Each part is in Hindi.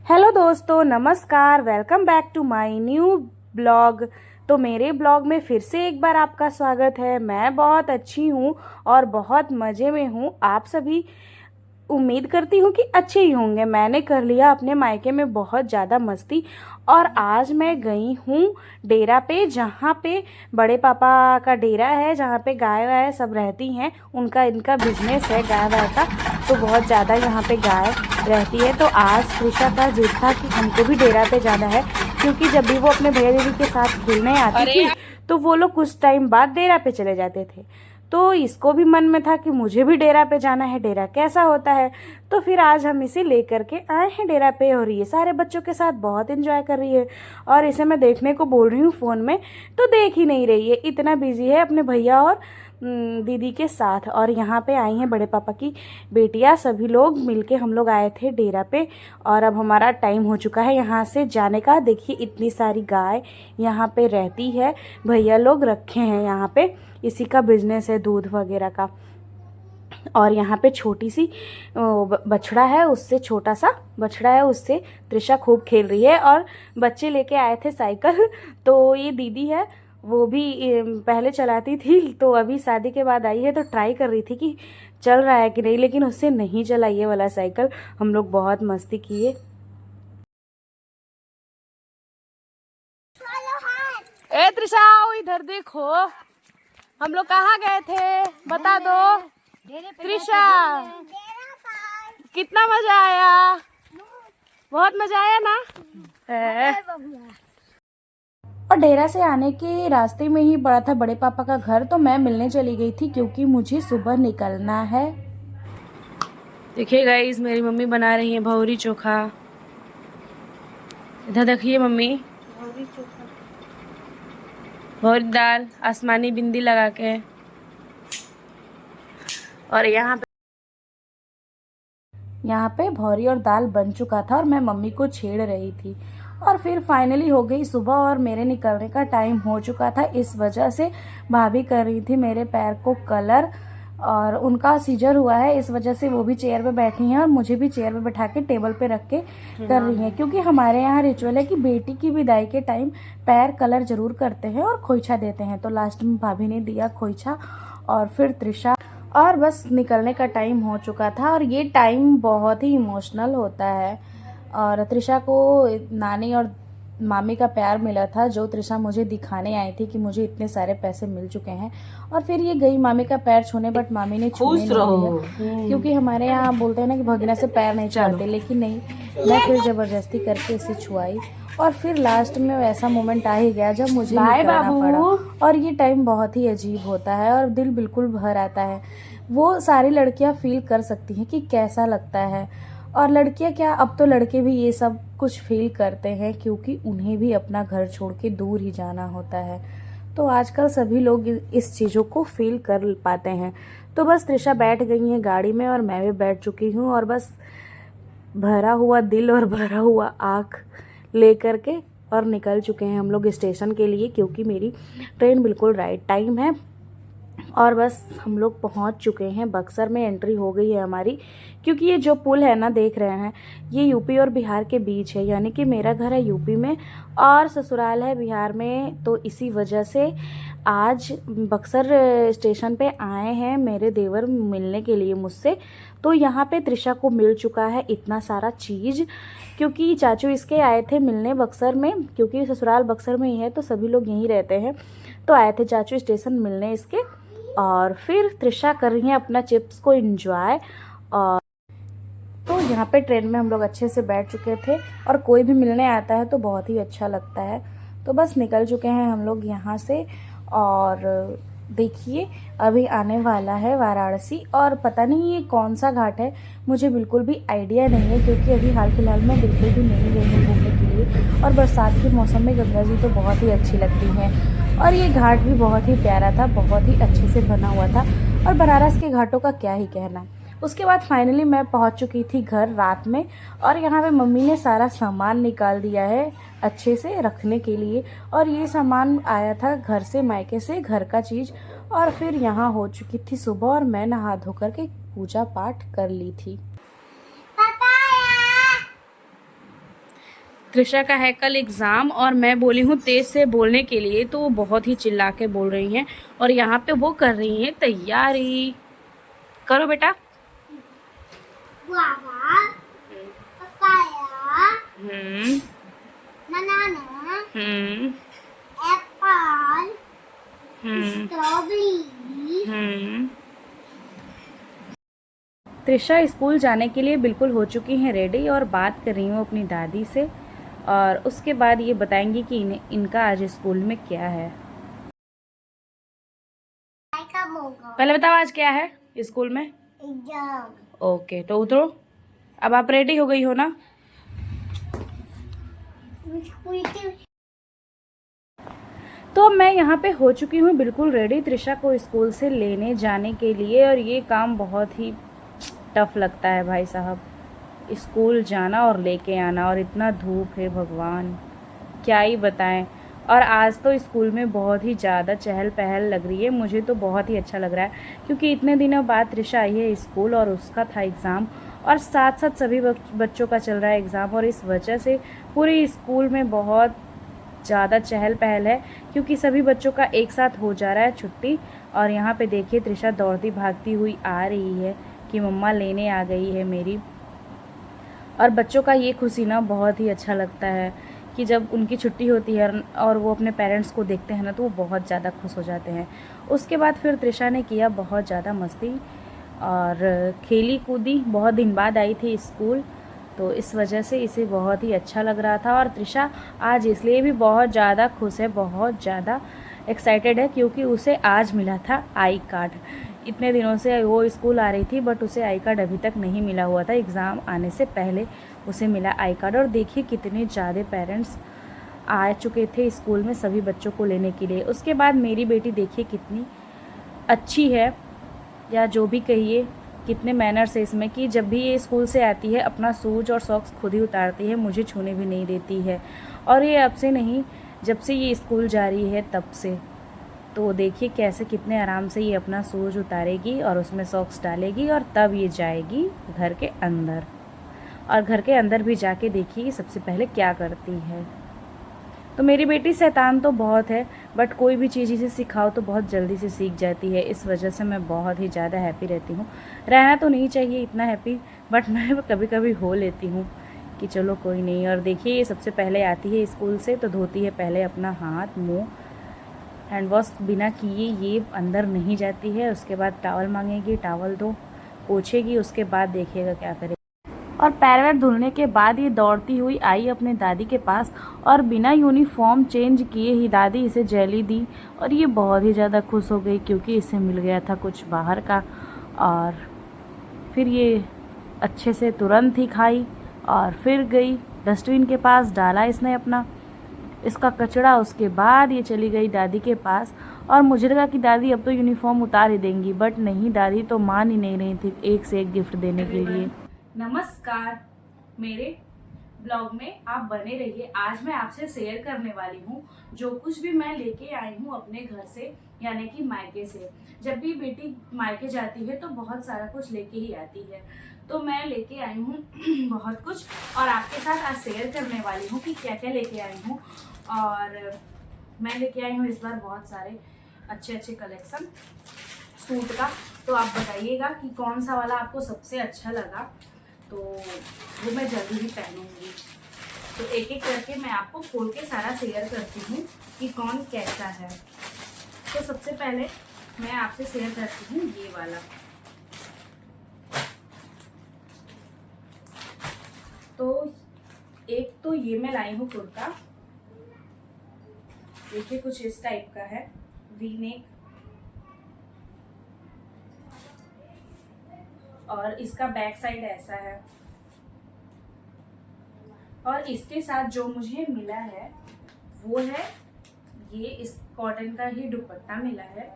हेलो दोस्तों, नमस्कार। Welcome back to my new blog. तो मेरे ब्लॉग में फिर से एक बार आपका स्वागत है। मैं बहुत अच्छी हूँ और बहुत मज़े में हूँ। आप सभी उम्मीद करती हूँ कि अच्छे ही होंगे। मैंने कर लिया अपने मायके में बहुत ज़्यादा मस्ती और आज मैं गई हूँ डेरा पे, जहाँ पे बड़े पापा का डेरा है, जहाँ पे गाय वाय सब रहती हैं। इनका बिजनेस है गाय वाय का, तो बहुत ज़्यादा यहाँ पे गाय रहती है। तो आज त्रिशा का जिद था कि हमको भी डेरा पे जाना है, क्योंकि जब भी वो अपने भैया दीदी के साथ खेलने आती थी तो वो लोग कुछ टाइम बाद डेरा पे चले जाते थे। तो इसको भी मन में था कि मुझे भी डेरा पे जाना है, डेरा कैसा होता है। तो फिर आज हम इसे लेकर के आए हैं डेरा पे और ये सारे बच्चों के साथ बहुत एंजॉय कर रही है। और इसे मैं देखने को बोल रही हूँ फ़ोन में, तो देख ही नहीं रही है, इतना बिजी है अपने भैया और दीदी के साथ। और यहाँ पे आई हैं बड़े पापा की बेटियाँ, सभी लोग मिलके हम लोग आए थे डेरा पे। और अब हमारा टाइम हो चुका है यहाँ से जाने का। देखिए इतनी सारी गाय यहाँ पे रहती है, भैया लोग रखे हैं यहाँ पे, इसी का बिजनेस है दूध वगैरह का। और यहाँ पे छोटी सी बछड़ा है, उससे छोटा सा बछड़ा है, उससे त्रिशा खूब खेल रही है। और बच्चे लेके आए थे साइकिल, तो ये दीदी है, वो भी पहले चलाती थी, तो अभी शादी के बाद आई है तो ट्राई कर रही थी कि चल रहा है कि नहीं, लेकिन उससे नहीं चला ये वाला साइकिल। हम लोग बहुत मस्ती किए। ए त्रिशा, आओ इधर देखो, हम लोग कहाँ गए थे बता दो त्रिशा। कितना मजा आया, बहुत मजा आया ना। और डेरा से आने के रास्ते में ही बड़ा था बड़े पापा का घर, तो मैं मिलने चली गई थी क्योंकि मुझे सुबह निकलना है। देखिए गाइस, मेरी मम्मी बना रही है भौरी चोखा। इधर देखिए मम्मी, भौरी दाल आसमानी बिंदी लगा के। और यहाँ पे भौरी और दाल बन चुका था और मैं मम्मी को छेड़ रही थी। और फिर फाइनली हो गई सुबह और मेरे निकलने का टाइम हो चुका था। इस वजह से भाभी कर रही थी मेरे पैर को कलर, और उनका सीजर हुआ है, इस वजह से वो भी चेयर पे बैठी हैं और मुझे भी चेयर पे बैठा के टेबल पे रख के कर रही हैं। क्योंकि हमारे यहाँ रिचुअल है कि बेटी की विदाई के टाइम पैर कलर जरूर करते हैं और खोइछा देते हैं। तो लास्ट में भाभी ने दिया खोइछा और फिर त्रिशा, और बस निकलने का टाइम हो चुका था। और ये टाइम बहुत ही इमोशनल होता है। और त्रिशा को नानी और मामी का प्यार मिला था, जो त्रिशा मुझे दिखाने आई थी कि मुझे इतने सारे पैसे मिल चुके हैं। और फिर ये गई मामी का पैर छूने, बट मामी ने छूने नहीं दिया, क्योंकि हमारे यहाँ बोलते हैं ना कि भगना से पैर नहीं छूते। लेकिन नहीं, मैं फिर ज़बरदस्ती करके इसे छुआई। और फिर लास्ट में वैसा मोमेंट आ ही गया जब मुझे निकलना पड़ा। और ये टाइम बहुत ही अजीब होता है और दिल बिल्कुल भर आता है। वो सारी लड़कियां फील कर सकती हैं कि कैसा लगता है। और लड़कियां क्या, अब तो लड़के भी ये सब कुछ फील करते हैं, क्योंकि उन्हें भी अपना घर छोड़ के दूर ही जाना होता है। तो आजकल सभी लोग इस चीज़ों को फील कर पाते हैं। तो बस त्रिशा बैठ गई है गाड़ी में और मैं भी बैठ चुकी हूँ, और बस भरा हुआ दिल और भरा हुआ आँख ले करके और निकल चुके हैं हम लोग स्टेशन के लिए, क्योंकि मेरी ट्रेन बिल्कुल राइट टाइम है। और बस हम लोग पहुंच चुके हैं, बक्सर में एंट्री हो गई है हमारी। क्योंकि ये जो पुल है ना, देख रहे हैं, ये यूपी और बिहार के बीच है, यानी कि मेरा घर है यूपी में और ससुराल है बिहार में। तो इसी वजह से आज बक्सर स्टेशन पे आए हैं मेरे देवर मिलने के लिए मुझसे। तो यहाँ पे त्रिशा को मिल चुका है इतना सारा चीज़, क्योंकि चाचू इसके आए थे मिलने बक्सर में, क्योंकि ससुराल बक्सर में ही है तो सभी लोग यहीं रहते हैं। तो आए थे चाचू स्टेशन मिलने इसके। और फिर त्रिशा कर रही हैं अपना चिप्स को एंजॉय। और तो यहाँ पे ट्रेन में हम लोग अच्छे से बैठ चुके थे, और कोई भी मिलने आता है तो बहुत ही अच्छा लगता है। तो बस निकल चुके हैं हम लोग यहाँ से। और देखिए अभी आने वाला है वाराणसी, और पता नहीं ये कौन सा घाट है, मुझे बिल्कुल भी आइडिया नहीं है, क्योंकि अभी हाल फिलहाल में बिल्कुल भी नहीं गई हूँ घूमने के लिए। और बरसात के मौसम में गंगा जी तो बहुत ही अच्छी लगती हैं। और ये घाट भी बहुत ही प्यारा था, बहुत ही अच्छे से बना हुआ था। और बनारस के घाटों का क्या ही कहना। उसके बाद फाइनली मैं पहुंच चुकी थी घर रात में, और यहाँ पे मम्मी ने सारा सामान निकाल दिया है अच्छे से रखने के लिए। और ये सामान आया था घर से, मायके से, घर का चीज़। और फिर यहाँ हो चुकी थी सुबह और मैं नहा धो करके पूजा पाठ कर ली थी। त्रिशा का है कल एग्ज़ाम और मैं बोली हूँ तेज़ से बोलने के लिए, तो वो बहुत ही चिल्ला के बोल रही हैं और यहाँ पे वो कर रही हैं तैयारी। करो बेटा। हम्म हम्म हम्म। त्रिशा स्कूल जाने के लिए बिल्कुल हो चुकी हैं रेडी और बात कर रही हूँ अपनी दादी से, और उसके बाद ये बताएंगी कि इनका आज स्कूल में क्या है। पहले बताओ आज क्या है स्कूल में? एग्जाम। ओके, तो उतरो। अब आप रेडी हो गई हो ना? तो मैं यहाँ पे हो चुकी हूँ बिल्कुल रेडी त्रिशा को स्कूल से लेने जाने के लिए, और ये काम बहुत ही टफ लगता है भाई साहब, स्कूल जाना और लेके आना, और इतना धूप है भगवान, क्या ही बताएं। और आज तो स्कूल में बहुत ही ज़्यादा चहल पहल लग रही है, मुझे तो बहुत ही अच्छा लग रहा है क्योंकि इतने दिनों बाद त्रिशा आई है स्कूल और उसका था एग्ज़ाम, और साथ साथ सभी बच्चों का चल रहा है एग्ज़ाम, और इस वजह से पूरे स्कूल में बहुत ज़्यादा चहल पहल है क्योंकि सभी बच्चों का एक साथ हो जा रहा है छुट्टी। और यहाँ पे देखिए त्रिशा दौड़ती भागती हुई आ रही है कि मम्मा लेने आ गई है मेरी। और बच्चों का ये खुशी ना बहुत ही अच्छा लगता है कि जब उनकी छुट्टी होती है और वो अपने पेरेंट्स को देखते हैं ना, तो वो बहुत ज़्यादा खुश हो जाते हैं। उसके बाद फिर त्रिशा ने किया बहुत ज़्यादा मस्ती और खेली कूदी, बहुत दिन बाद आई थी स्कूल, तो इस वजह से इसे बहुत ही अच्छा लग रहा था। और त्रिशा आज इसलिए भी बहुत ज़्यादा खुश है, बहुत ज़्यादा एक्साइटेड है क्योंकि उसे आज मिला था आई कार्ड। इतने दिनों से वो स्कूल आ रही थी बट उसे आई कार्ड अभी तक नहीं मिला हुआ था, एग्ज़ाम आने से पहले उसे मिला आई कार्ड। और देखिए कितने ज़्यादा पेरेंट्स आ चुके थे स्कूल में सभी बच्चों को लेने के लिए। उसके बाद मेरी बेटी देखिए कितनी अच्छी है, या जो भी कहिए, कितने मैनर्स है इसमें कि जब भी ये स्कूल से आती है अपना शूज और सॉक्स खुद ही उतारती है, मुझे छूने भी नहीं देती है। और ये अब से नहीं, जब से ये स्कूल जा रही है तब से। तो देखिए कैसे कितने आराम से ये अपना शूज उतारेगी और उसमें सॉक्स डालेगी और तब ये जाएगी घर के अंदर। और घर के अंदर भी जाके देखिए सबसे पहले क्या करती है। तो मेरी बेटी शैतान तो बहुत है बट कोई भी चीज़ इसे सिखाओ तो बहुत जल्दी से सीख जाती है, इस वजह से मैं बहुत ही ज़्यादा हैप्पी रहती हूँ। रहना तो नहीं चाहिए इतना हैप्पी, बट मैं कभी कभी हो लेती हूँ कि चलो कोई नहीं। और देखिए ये सबसे पहले आती है स्कूल से तो धोती है पहले अपना हाथ मुँह, हैंड वॉश बिना किए ये अंदर नहीं जाती है। उसके बाद टॉवल मांगेगी, टॉवल दो, पोछेगी, उसके बाद देखिएगा क्या करेगी। और पैर वैर धुलने के बाद ये दौड़ती हुई आई अपने दादी के पास और बिना यूनिफॉर्म चेंज किए ही दादी इसे जेली दी, और ये बहुत ही ज़्यादा खुश हो गई क्योंकि इसे मिल गया था कुछ बाहर का। और फिर ये अच्छे से तुरंत ही खाई और फिर गई डस्टबिन के पास, डाला इसने अपना इसका कचरा, उसके बाद ये चली गई दादी के पास। और मुझे लगा कि दादी अब तो यूनिफॉर्म उतार ही देंगी, बट नहीं, दादी तो मान ही नहीं रही थी एक से एक गिफ्ट देने के लिए। नमस्कार, मेरे ब्लॉग में आप बने रहिए। आज मैं आपसे शेयर करने वाली हूँ जो कुछ भी मैं लेके आई हूँ अपने घर से, यानी कि मायके से। जब भी बेटी मायके जाती है तो बहुत सारा कुछ लेके ही आती है, तो मैं लेके आई हूँ बहुत कुछ और आपके साथ आज शेयर करने वाली हूँ कि क्या क्या लेके आई हूँ। और मैं लेके आई हूँ इस बार बहुत सारे अच्छे अच्छे कलेक्शन सूट का, तो आप बताइएगा कि कौन सा वाला आपको सबसे अच्छा लगा, तो वो मैं जल्दी ही पहनूंगी। तो एक एक करके मैं आपको खोल के सारा शेयर करती हूँ कि कौन कैसा है। तो सबसे पहले मैं आपसे शेयर करती हूँ ये वाला। तो एक तो ये मैं लाई हूँ कुर्ता, देखिए कुछ इस टाइप का है, वी नेक, और इसका बैक साइड ऐसा है। और इसके साथ जो मुझे मिला है वो है ये, इस कॉटन का ही दुपट्टा मिला है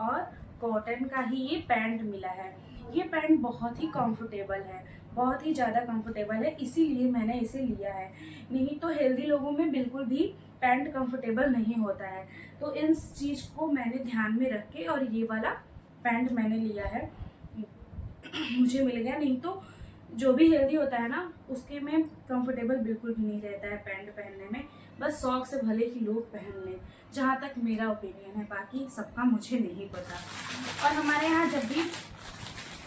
और कॉटन का ही ये पैंट मिला है। ये पैंट बहुत ही कंफर्टेबल है, बहुत ही ज़्यादा कंफर्टेबल है, इसीलिए मैंने इसे लिया है। नहीं तो हेल्दी लोगों में बिल्कुल भी पैंट कंफर्टेबल नहीं होता है, तो इन चीज़ को मैंने ध्यान में रख के और ये वाला पैंट मैंने लिया है। मुझे मिल गया, नहीं तो जो भी हेल्दी होता है ना उसके में कंफर्टेबल बिल्कुल भी नहीं रहता है पैंट पहनने में। बस शौक से भले ही लोग पहन लें, जहाँ तक मेरा ओपिनियन है, बाकी सबका मुझे नहीं पता। और हमारे यहाँ जब भी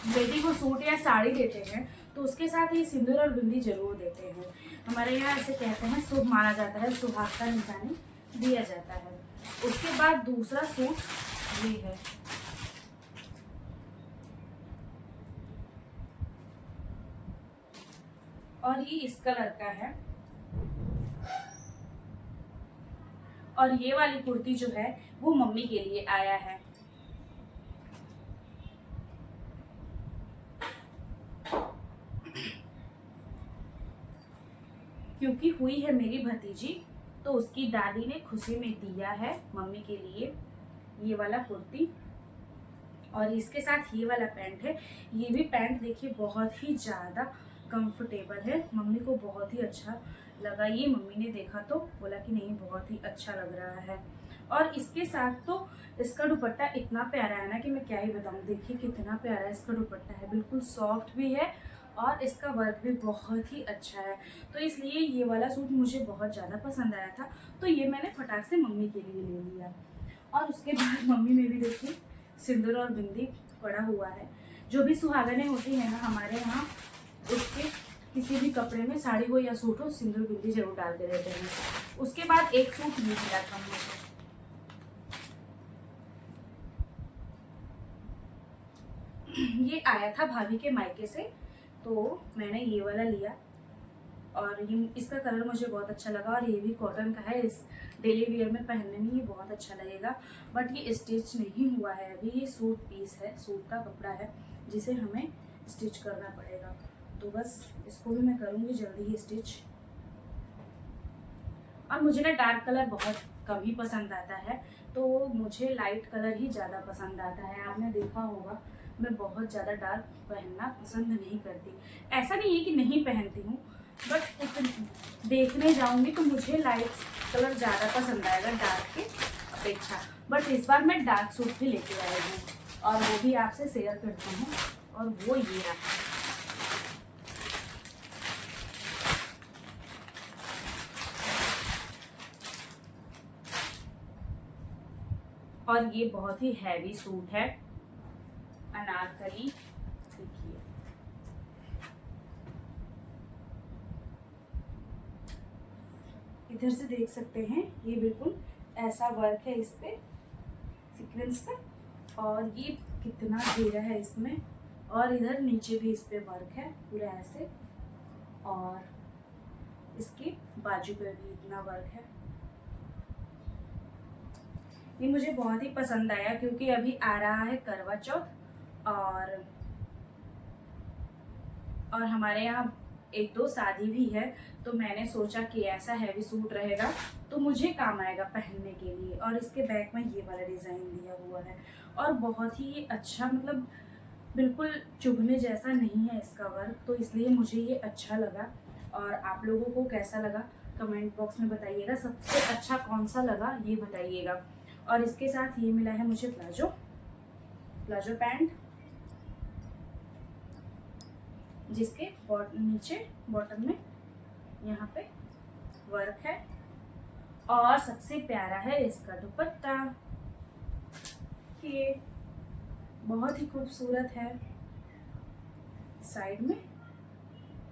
बेटी को सूट या साड़ी देते हैं तो उसके साथ ही सिंदूर और बिंदी जरूर देते हैं। हमारे यहाँ ऐसे कहते हैं, शुभ माना जाता है, सुहाग का निशानी दिया जाता है। उसके बाद दूसरा सूट ये है, और ये इस कलर का है। और ये वाली कुर्ती जो है वो मम्मी के लिए आया है। क्योंकि हुई है मेरी भतीजी, तो उसकी दादी ने खुशी में दिया है मम्मी के लिए ये वाला कुर्ती। और इसके साथ ये वाला पैंट है। ये भी पैंट देखिए बहुत ही ज़्यादा कंफर्टेबल है, मम्मी को बहुत ही अच्छा लगा। ये मम्मी ने देखा तो बोला कि नहीं बहुत ही अच्छा लग रहा है। और इसके साथ तो इसका दुपट्टा इतना प्यारा है ना कि मैं क्या ही बताऊँ। देखिए कितना प्यारा इसका दुपट्टा है, बिल्कुल सॉफ्ट भी है और इसका वर्क भी बहुत ही अच्छा है। तो इसलिए ये वाला सूट मुझे बहुत ज़्यादा पसंद आया था, तो ये मैंने फटाक से मम्मी के लिए ले लिया। और उसके बाद मम्मी ने भी देखी सिंदूर और बिंदी पड़ा हुआ है। जो भी सुहागनें होती हैं ना हमारे यहाँ, उसके किसी भी कपड़े में, साड़ी हो या सूट हो, सिंदूर बिंदी जरूर डाल के देते हैं। उसके बाद एक सूट ये मिला था मुझे, ये आया था भाभी के मायके से, तो मैंने ये वाला लिया। और ये इसका कलर मुझे बहुत अच्छा लगा, और ये भी कॉटन का है। इस डेली वियर में पहनने में ये बहुत अच्छा लगेगा। बट ये स्टिच नहीं हुआ है अभी, ये सूट पीस है, सूट का कपड़ा है जिसे हमें स्टिच करना पड़ेगा। तो बस इसको भी मैं करूँगी जल्दी ही स्टिच। और मुझे ना डार्क कलर बहुत कम ही पसंद आता है, तो मुझे लाइट कलर ही ज़्यादा पसंद आता है। आपने देखा होगा मैं बहुत ज़्यादा डार्क पहनना पसंद नहीं करती। ऐसा नहीं है कि नहीं पहनती हूँ, बट देखने जाऊँगी तो मुझे लाइट कलर ज़्यादा पसंद आएगा डार्क के अपेक्षा। बट इस बार मैं डार्क सूट भी लेके आई हूँ और वो भी आपसे शेयर करती हूँ, और वो ये रहा। और ये बहुत ही हैवी सूट है, अनारकली। देखिए इधर से देख सकते हैं, ये बिल्कुल ऐसा वर्क है इस पे सीक्वेंस का, और ये कितना घेरा है इसमें। और इधर नीचे भी इस पे वर्क है पूरा ऐसे, और इसके बाजू पर भी इतना वर्क है। ये मुझे बहुत ही पसंद आया क्योंकि अभी आ रहा है करवा चौथ, और हमारे यहाँ एक दो शादी भी है, तो मैंने सोचा कि ऐसा हैवी सूट रहेगा तो मुझे काम आएगा पहनने के लिए। और इसके बैक में ये वाला डिज़ाइन दिया हुआ है, और बहुत ही अच्छा, मतलब बिल्कुल चुभने जैसा नहीं है इसका वर्क, तो इसलिए मुझे ये अच्छा लगा। और आप लोगों को कैसा लगा कमेंट बॉक्स में बताइएगा, सबसे अच्छा कौन सा लगा ये बताइएगा। और इसके साथ ये मिला है मुझे प्लाजो पैंट, जिसके नीचे बॉटम में यहाँ पे वर्क है। और सबसे प्यारा है इसका दुपट्टा, ये बहुत ही खूबसूरत है। साइड में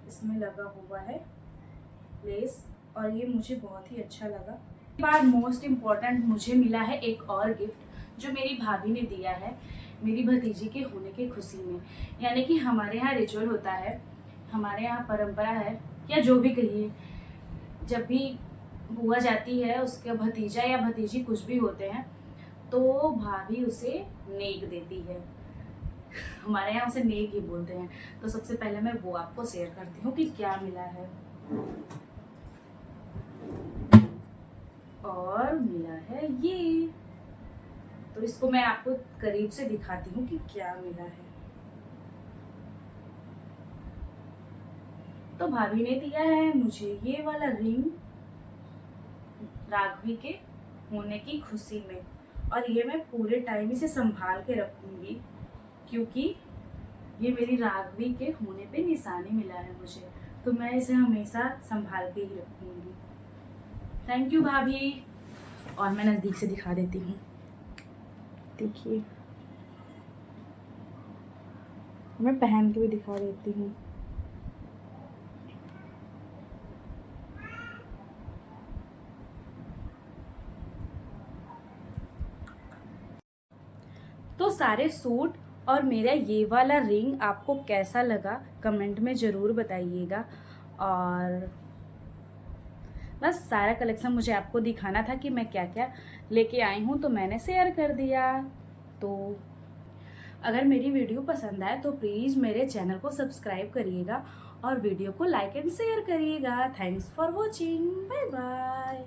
इसमें लगा हुआ है लेस, और ये मुझे बहुत ही अच्छा लगा। बाद मोस्ट इम्पॉर्टेंट मुझे मिला है एक और गिफ्ट जो मेरी भाभी ने दिया है मेरी भतीजी के होने की खुशी में। यानी कि हमारे यहाँ रिचुअल होता है, हमारे यहाँ परंपरा है, या जो भी कहिए, जब भी बुआ जाती है उसका भतीजा या भतीजी कुछ भी होते हैं तो भाभी उसे नेक देती है। हमारे यहाँ उसे नेक ही बोलते हैं। तो सबसे पहले मैं वो आपको शेयर करती हूँ कि क्या मिला है। और मिला है ये, तो इसको मैं आपको करीब से दिखाती हूँ कि क्या मिला है। तो भाभी ने दिया है मुझे ये वाला रिंग राघवी के होने की खुशी में, और ये मैं पूरे टाइम इसे संभाल के रखूंगी क्योंकि ये मेरी राघवी के होने पे निशानी मिला है मुझे, तो मैं इसे हमेशा संभाल के ही रखूंगी। थैंक यू भाभी। और मैं नज़दीक से दिखा देती हूँ, देखिए मैं पहन के भी दिखा देती हूँ। तो सारे सूट और मेरा ये वाला रिंग आपको कैसा लगा कमेंट में ज़रूर बताइएगा। और बस सारा कलेक्शन मुझे आपको दिखाना था कि मैं क्या क्या लेके आई हूँ, तो मैंने शेयर कर दिया। तो अगर मेरी वीडियो पसंद आए तो प्लीज़ मेरे चैनल को सब्सक्राइब करिएगा और वीडियो को लाइक एंड शेयर करिएगा। Thanks for watching, bye bye.